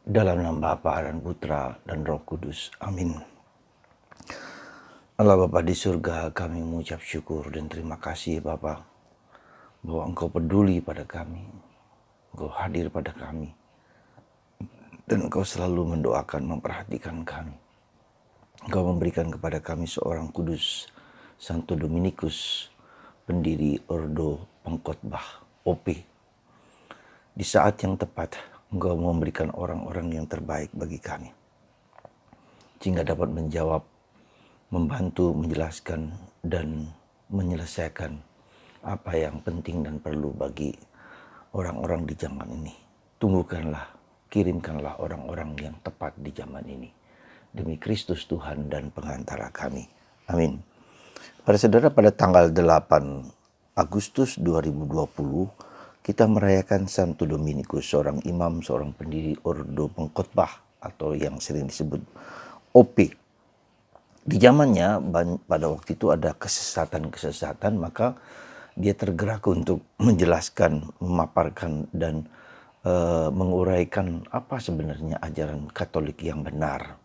Dalam nama Bapa dan Putra dan Roh Kudus. Amin. Allah Bapa di surga, kami mengucap syukur dan terima kasih Bapa, bahwa Engkau peduli pada kami, Engkau hadir pada kami, dan Engkau selalu mendoakan, memperhatikan kami. Engkau memberikan kepada kami seorang kudus, Santo Dominikus, pendiri Ordo Pengkhotbah, OP. Di saat yang tepat, Engkau memberikan orang-orang yang terbaik bagi kami, sehingga dapat menjawab, membantu, menjelaskan, dan menyelesaikan apa yang penting dan perlu bagi orang-orang di zaman ini. Tumbuhkanlah, kirimkanlah orang-orang yang tepat di zaman ini. Demi Kristus Tuhan dan pengantara kami. Amin. Para saudara, pada tanggal 8 Agustus 2020, kita merayakan Santo Dominikus, seorang imam, seorang pendiri Ordo Pengkhotbah atau yang sering disebut OP. Di zamannya pada waktu itu ada kesesatan-kesesatan, maka dia tergerak untuk menjelaskan, memaparkan dan menguraikan apa sebenarnya ajaran Katolik yang benar.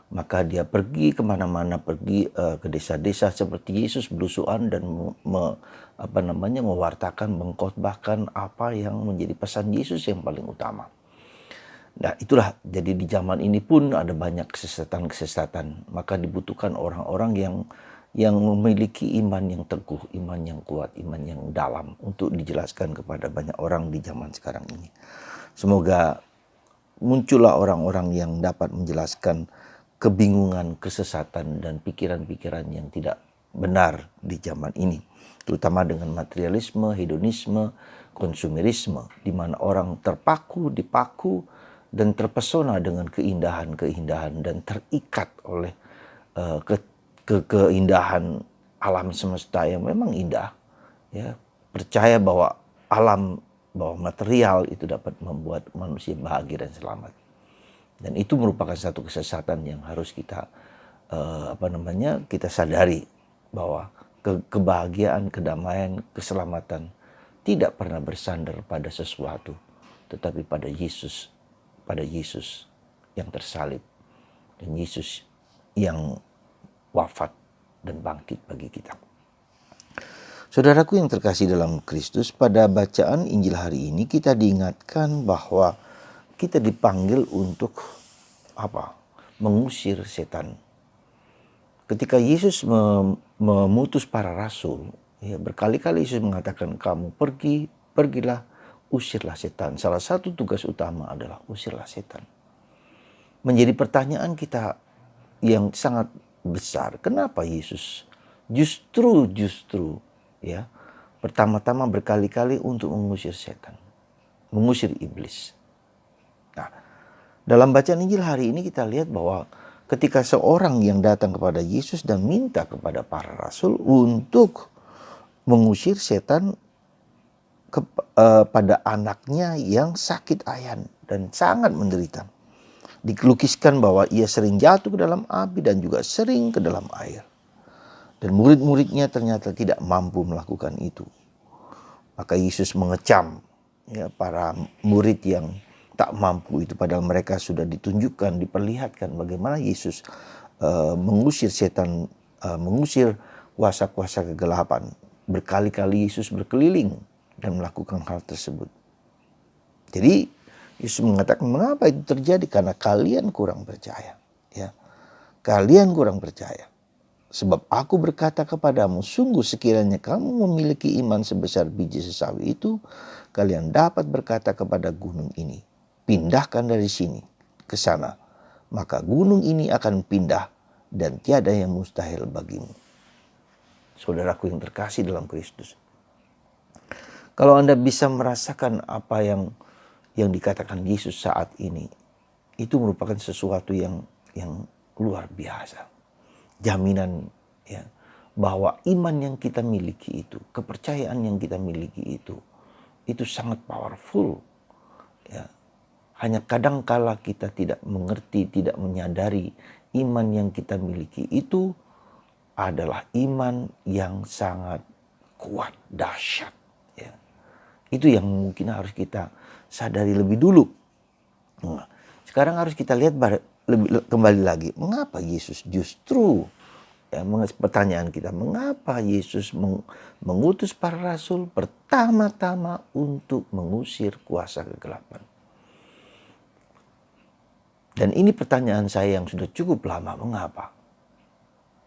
Maka dia pergi kemana-mana, pergi ke desa-desa seperti Yesus belusuan dan mewartakan, mengkhotbahkan apa yang menjadi pesan Yesus yang paling utama. Nah itulah, jadi di zaman ini pun ada banyak kesesatan-kesesatan, maka dibutuhkan orang-orang yang memiliki iman yang teguh, iman yang kuat, iman yang dalam untuk dijelaskan kepada banyak orang di zaman sekarang ini. Semoga muncullah orang-orang yang dapat menjelaskan kebingungan, kesesatan, dan pikiran-pikiran yang tidak benar di zaman ini, terutama dengan materialisme, hedonisme, konsumerisme, di mana orang terpaku, dipaku, dan terpesona dengan keindahan-keindahan dan terikat oleh keindahan alam semesta yang memang indah. Ya, percaya bahwa alam, bahwa material itu dapat membuat manusia bahagia dan selamat. Dan itu merupakan satu kesesatan yang harus kita kita sadari, bahwa kebahagiaan, kedamaian, keselamatan tidak pernah bersandar pada sesuatu, tetapi pada Yesus yang tersalib dan Yesus yang wafat dan bangkit bagi kita. Saudaraku yang terkasih dalam Kristus, pada bacaan Injil hari ini kita diingatkan bahwa kita dipanggil untuk mengusir setan. Ketika Yesus memutus para rasul, ya, berkali-kali Yesus mengatakan, kamu pergilah, usirlah setan. Salah satu tugas utama adalah usirlah setan. Menjadi pertanyaan kita yang sangat besar, kenapa Yesus justru ya pertama-tama berkali-kali untuk mengusir setan, mengusir iblis. Nah, dalam bacaan Injil hari ini kita lihat bahwa ketika seorang yang datang kepada Yesus dan minta kepada para rasul untuk mengusir setan pada anaknya yang sakit ayan dan sangat menderita. Dilukiskan bahwa ia sering jatuh ke dalam api dan juga sering ke dalam air. Dan murid-muridnya ternyata tidak mampu melakukan itu. Maka Yesus mengecam ya para murid yang tak mampu itu, padahal mereka sudah ditunjukkan, diperlihatkan bagaimana Yesus mengusir setan, mengusir kuasa-kuasa kegelapan. Berkali-kali Yesus berkeliling dan melakukan hal tersebut. Jadi Yesus mengatakan, mengapa itu terjadi? Karena kalian kurang percaya. Ya, kalian kurang percaya. Sebab aku berkata kepadamu, sungguh sekiranya kamu memiliki iman sebesar biji sesawi itu, kalian dapat berkata kepada gunung ini, pindahkan dari sini ke sana, maka gunung ini akan pindah dan tiada yang mustahil bagimu. Saudaraku yang terkasih dalam Kristus, kalau Anda bisa merasakan apa yang dikatakan Yesus saat ini, itu merupakan sesuatu yang luar biasa. Jaminan ya bahwa iman yang kita miliki itu, kepercayaan yang kita miliki itu sangat powerful. Ya. Hanya kadangkala kita tidak mengerti, tidak menyadari iman yang kita miliki itu adalah iman yang sangat kuat, dahsyat. Itu yang mungkin harus kita sadari lebih dulu. Nah, sekarang harus kita lihat kembali lagi, mengapa Yesus justru, pertanyaan kita, mengapa Yesus mengutus para rasul pertama-tama untuk mengusir kuasa kegelapan? Dan ini pertanyaan saya yang sudah cukup lama, mengapa?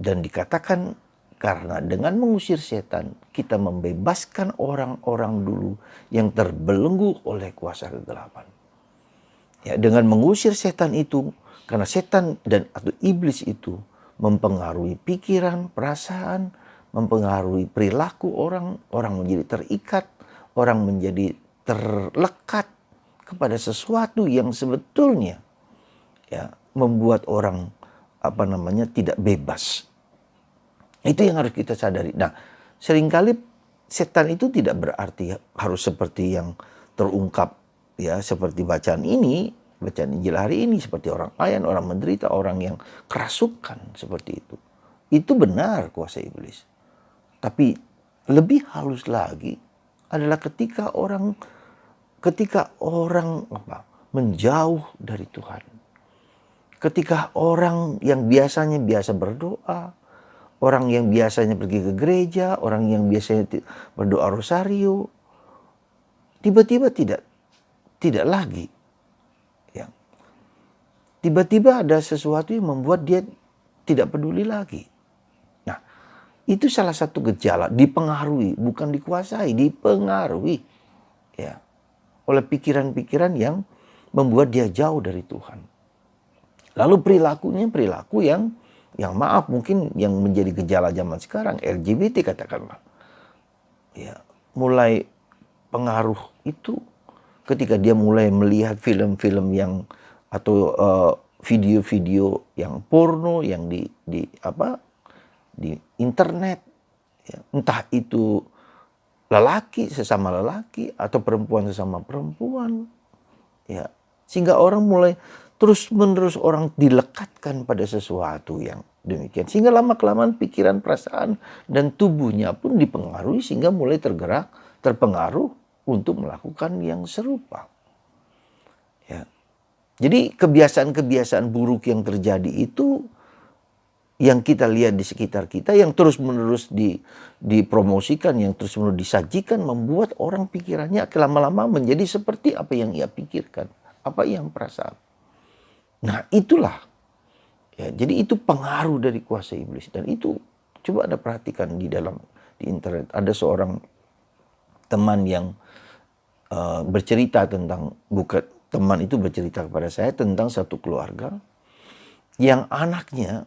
Dan dikatakan karena dengan mengusir setan, kita membebaskan orang-orang dulu yang terbelenggu oleh kuasa kegelapan. Ya, dengan mengusir setan itu, karena setan atau iblis itu mempengaruhi pikiran, perasaan, mempengaruhi perilaku orang menjadi terikat, orang menjadi terlekat kepada sesuatu yang sebetulnya membuat orang tidak bebas. Itu yang harus kita sadari. Nah, seringkali setan itu tidak berarti harus seperti yang terungkap seperti bacaan Injil hari ini, seperti orang ayan, orang menderita, orang yang kerasukan seperti itu. Itu benar kuasa iblis. Tapi lebih halus lagi adalah ketika orang menjauh dari Tuhan. Ketika orang yang biasanya biasa berdoa, orang yang biasanya pergi ke gereja, orang yang biasanya berdoa rosario, tiba-tiba tidak lagi. Ya. Tiba-tiba ada sesuatu yang membuat dia tidak peduli lagi. Nah, itu salah satu gejala, dipengaruhi, bukan dikuasai, dipengaruhi oleh pikiran-pikiran yang membuat dia jauh dari Tuhan. Lalu perilakunya perilaku yang maaf mungkin yang menjadi gejala zaman sekarang, LGBT katakanlah. Ya, mulai pengaruh itu ketika dia mulai melihat film-film yang atau video-video yang porno yang di internet, entah itu lelaki sesama lelaki atau perempuan sesama perempuan, sehingga orang mulai terus-menerus orang dilekatkan pada sesuatu yang demikian. Sehingga lama-kelamaan pikiran, perasaan, dan tubuhnya pun dipengaruhi sehingga mulai terpengaruh untuk melakukan yang serupa. Ya. Jadi kebiasaan-kebiasaan buruk yang terjadi itu yang kita lihat di sekitar kita, yang terus-menerus dipromosikan, yang terus-menerus disajikan, membuat orang pikirannya lama-lama menjadi seperti apa yang ia pikirkan, apa yang perasaan. Nah itulah, jadi itu pengaruh dari kuasa iblis. Dan itu coba Anda perhatikan di internet. Ada seorang teman yang bercerita teman itu bercerita kepada saya tentang satu keluarga yang anaknya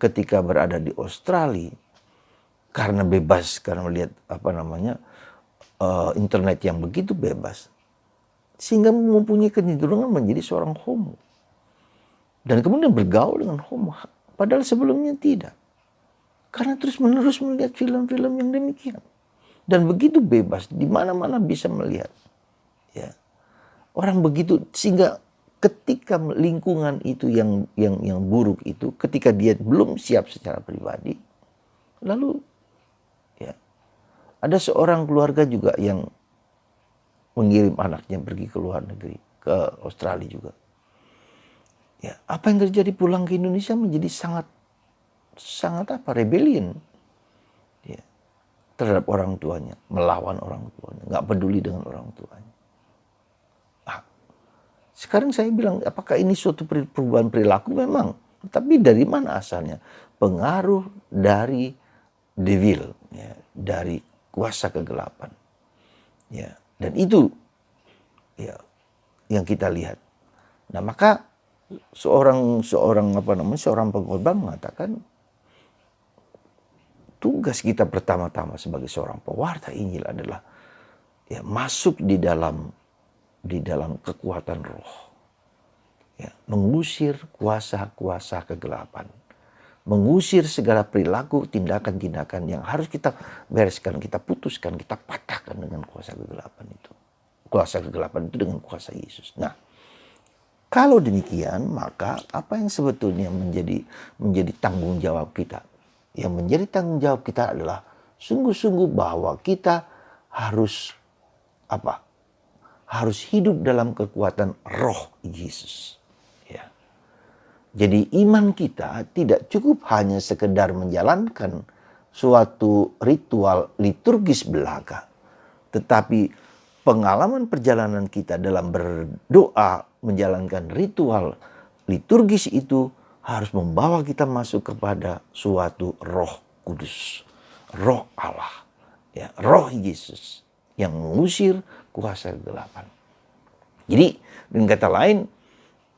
ketika berada di Australia, karena melihat internet yang begitu bebas, sehingga mempunyai kecenderungan menjadi seorang homo. Dan kemudian bergaul dengan homo, padahal sebelumnya tidak. Karena terus-menerus melihat film-film yang demikian. Dan begitu bebas, di mana-mana bisa melihat. Ya. Orang begitu, sehingga ketika lingkungan itu yang buruk itu, ketika dia belum siap secara pribadi, lalu ada seorang keluarga juga yang mengirim anaknya pergi ke luar negeri, ke Australia juga. Ya, apa yang terjadi pulang ke Indonesia menjadi sangat rebellion terhadap orang tuanya, melawan orang tuanya, nggak peduli dengan orang tuanya. Nah, sekarang saya bilang, apakah ini suatu perubahan perilaku? Memang, tapi dari mana asalnya? Pengaruh dari devil, dari kuasa kegelapan. Dan itu yang kita lihat. Nah, maka seorang pengkhotbah mengatakan, tugas kita pertama-tama sebagai seorang pewarta Injil adalah masuk di dalam kekuatan roh, mengusir kuasa-kuasa kegelapan, mengusir segala perilaku, tindakan-tindakan yang harus kita bereskan, kita putuskan, kita patahkan dengan kuasa kegelapan itu. Kuasa kegelapan itu dengan kuasa Yesus. Nah, kalau demikian, maka apa yang sebetulnya menjadi tanggung jawab kita? Yang menjadi tanggung jawab kita adalah sungguh-sungguh bahwa kita harus harus hidup dalam kekuatan roh Yesus. Ya. Jadi iman kita tidak cukup hanya sekedar menjalankan suatu ritual liturgis belaka. Tetapi pengalaman perjalanan kita dalam berdoa menjalankan ritual liturgis itu harus membawa kita masuk kepada suatu roh kudus. Roh Allah. Ya, roh Yesus yang mengusir kuasa kegelapan. Jadi dengan kata lain,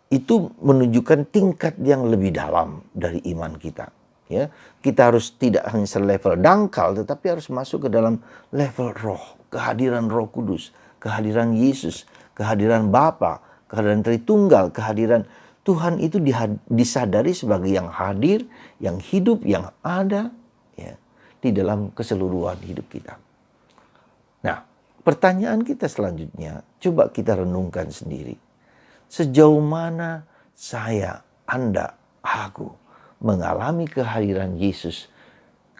itu menunjukkan tingkat yang lebih dalam dari iman kita. Ya, kita harus tidak hanya selevel dangkal, tetapi harus masuk ke dalam level roh, kehadiran Roh Kudus, kehadiran Yesus, kehadiran Bapa, kehadiran Tritunggal, kehadiran Tuhan itu disadari sebagai yang hadir, yang hidup, yang ada ya, di dalam keseluruhan hidup kita. Nah, pertanyaan kita selanjutnya, coba kita renungkan sendiri. Sejauh mana saya, Anda, aku mengalami kehadiran Yesus,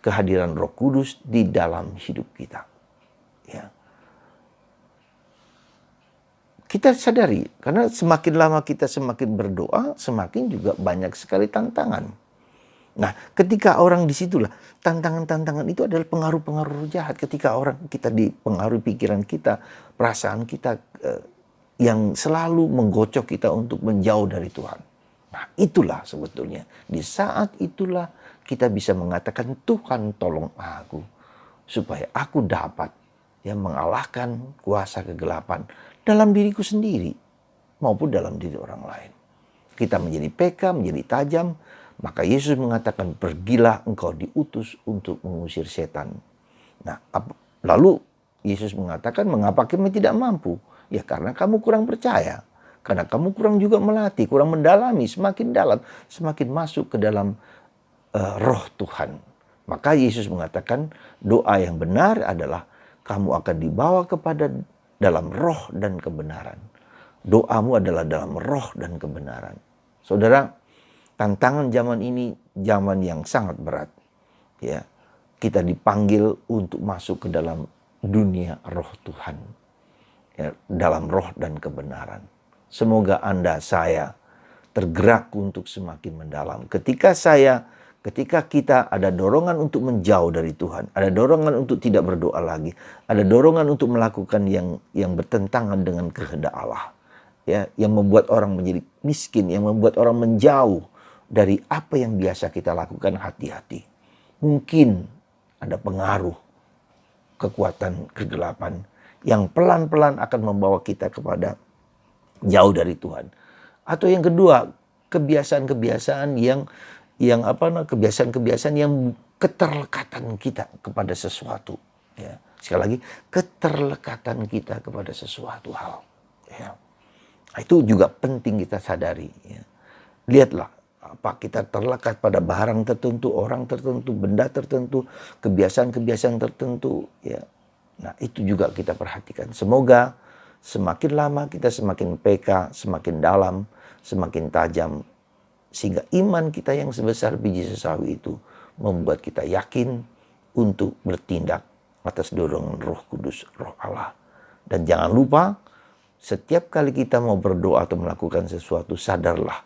kehadiran Roh Kudus di dalam hidup kita. Ya. Kita sadari, karena semakin lama kita semakin berdoa, semakin juga banyak sekali tantangan. Nah, ketika orang disitulah, tantangan-tantangan itu adalah pengaruh-pengaruh jahat. Ketika orang kita dipengaruhi pikiran kita, perasaan kita, yang selalu menggocok kita untuk menjauh dari Tuhan. Nah, itulah sebetulnya. Di saat itulah kita bisa mengatakan, Tuhan tolong aku. Supaya aku dapat ya mengalahkan kuasa kegelapan dalam diriku sendiri. Maupun dalam diri orang lain. Kita menjadi peka, menjadi tajam. Maka Yesus mengatakan, pergilah engkau diutus untuk mengusir setan. Nah, lalu Yesus mengatakan, mengapa kami tidak mampu? Ya karena kamu kurang percaya. Karena kamu kurang juga melatih, kurang mendalami, semakin dalam, semakin masuk ke dalam roh Tuhan. Maka Yesus mengatakan doa yang benar adalah kamu akan dibawa kepada dalam roh dan kebenaran. Doamu adalah dalam roh dan kebenaran. Saudara, tantangan zaman ini zaman yang sangat berat. Ya, kita dipanggil untuk masuk ke dalam dunia roh Tuhan. Ya, dalam roh dan kebenaran. Semoga Anda, saya tergerak untuk semakin mendalam. Ketika kita ada dorongan untuk menjauh dari Tuhan, ada dorongan untuk tidak berdoa lagi, ada dorongan untuk melakukan yang bertentangan dengan kehendak Allah, ya, yang membuat orang menjadi miskin, yang membuat orang menjauh dari apa yang biasa kita lakukan, hati-hati. Mungkin ada pengaruh kekuatan kegelapan yang pelan-pelan akan membawa kita kepada jauh dari Tuhan. Atau yang kedua, kebiasaan-kebiasaan yang kebiasaan-kebiasaan yang keterlekatan kita kepada sesuatu. Ya. Sekali lagi, keterlekatan kita kepada sesuatu hal. Ya. Itu juga penting kita sadari. Ya. Lihatlah, apa kita terlekat pada barang tertentu, orang tertentu, benda tertentu, kebiasaan-kebiasaan tertentu. Ya. Nah, itu juga kita perhatikan. Semoga semakin lama kita semakin peka, semakin dalam, semakin tajam. Sehingga iman kita yang sebesar biji sesawi itu membuat kita yakin untuk bertindak atas dorongan Roh Kudus, Roh Allah. Dan jangan lupa, setiap kali kita mau berdoa atau melakukan sesuatu, sadarlah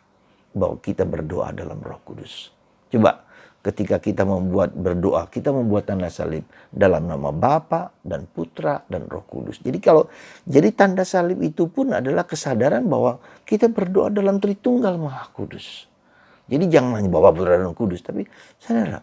bahwa kita berdoa dalam Roh Kudus. Coba, ketika kita berdoa, kita membuat tanda salib dalam nama Bapa dan Putra dan Roh Kudus. Jadi tanda salib itu pun adalah kesadaran bahwa kita berdoa dalam Tritunggal Maha Kudus. Jadi jangan hanya Bapa, Putra dan Roh Kudus, tapi saudara,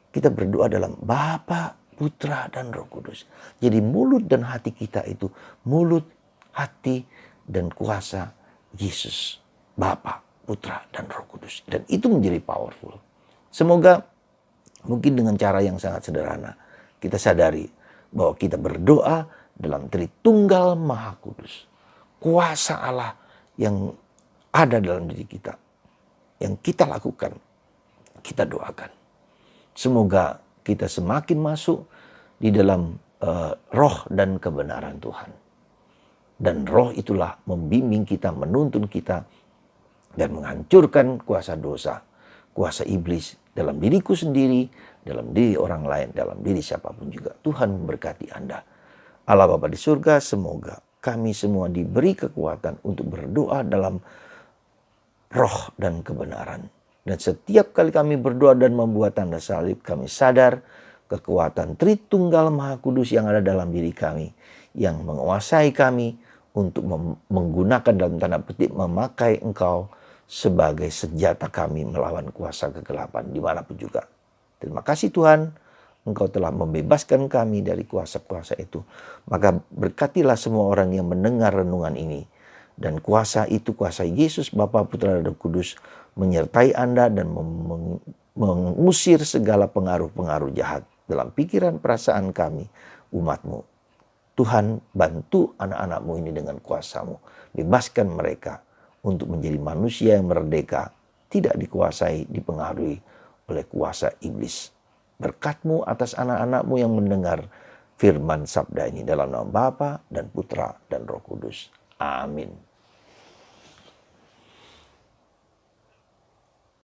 kita berdoa dalam Bapa, Putra dan Roh Kudus. Jadi mulut dan hati kita itu mulut, hati dan kuasa Yesus, Bapa, Putra dan Roh Kudus. Dan itu menjadi powerful. Semoga mungkin dengan cara yang sangat sederhana kita sadari bahwa kita berdoa dalam Tritunggal Maha Kudus. Kuasa Allah yang ada dalam diri kita, yang kita lakukan, kita doakan. Semoga kita semakin masuk di dalam roh dan kebenaran Tuhan. Dan roh itulah membimbing kita, menuntun kita, dan menghancurkan kuasa dosa, kuasa iblis dalam diriku sendiri, dalam diri orang lain, dalam diri siapapun juga. Tuhan memberkati Anda. Allah Bapa di surga, semoga kami semua diberi kekuatan untuk berdoa dalam roh dan kebenaran. Dan setiap kali kami berdoa dan membuat tanda salib, kami sadar kekuatan Tritunggal Maha Kudus yang ada dalam diri kami, yang menguasai kami untuk menggunakan dalam tanda petik memakai Engkau sebagai senjata kami melawan kuasa kegelapan dimanapun juga. Terima kasih Tuhan, Engkau telah membebaskan kami dari kuasa-kuasa itu. Maka berkatilah semua orang yang mendengar renungan ini. Dan kuasa itu, kuasa Yesus, Bapa, Putra, dan Roh Kudus menyertai Anda dan mengusir segala pengaruh-pengaruh jahat dalam pikiran perasaan kami, umat-Mu. Tuhan, bantu anak-anak-Mu ini dengan kuasa-Mu. Bebaskan mereka untuk menjadi manusia yang merdeka, tidak dikuasai, dipengaruhi oleh kuasa iblis. Berkat-Mu atas anak-anak-Mu yang mendengar firman sabda ini dalam nama Bapa dan Putra dan Roh Kudus. Amin.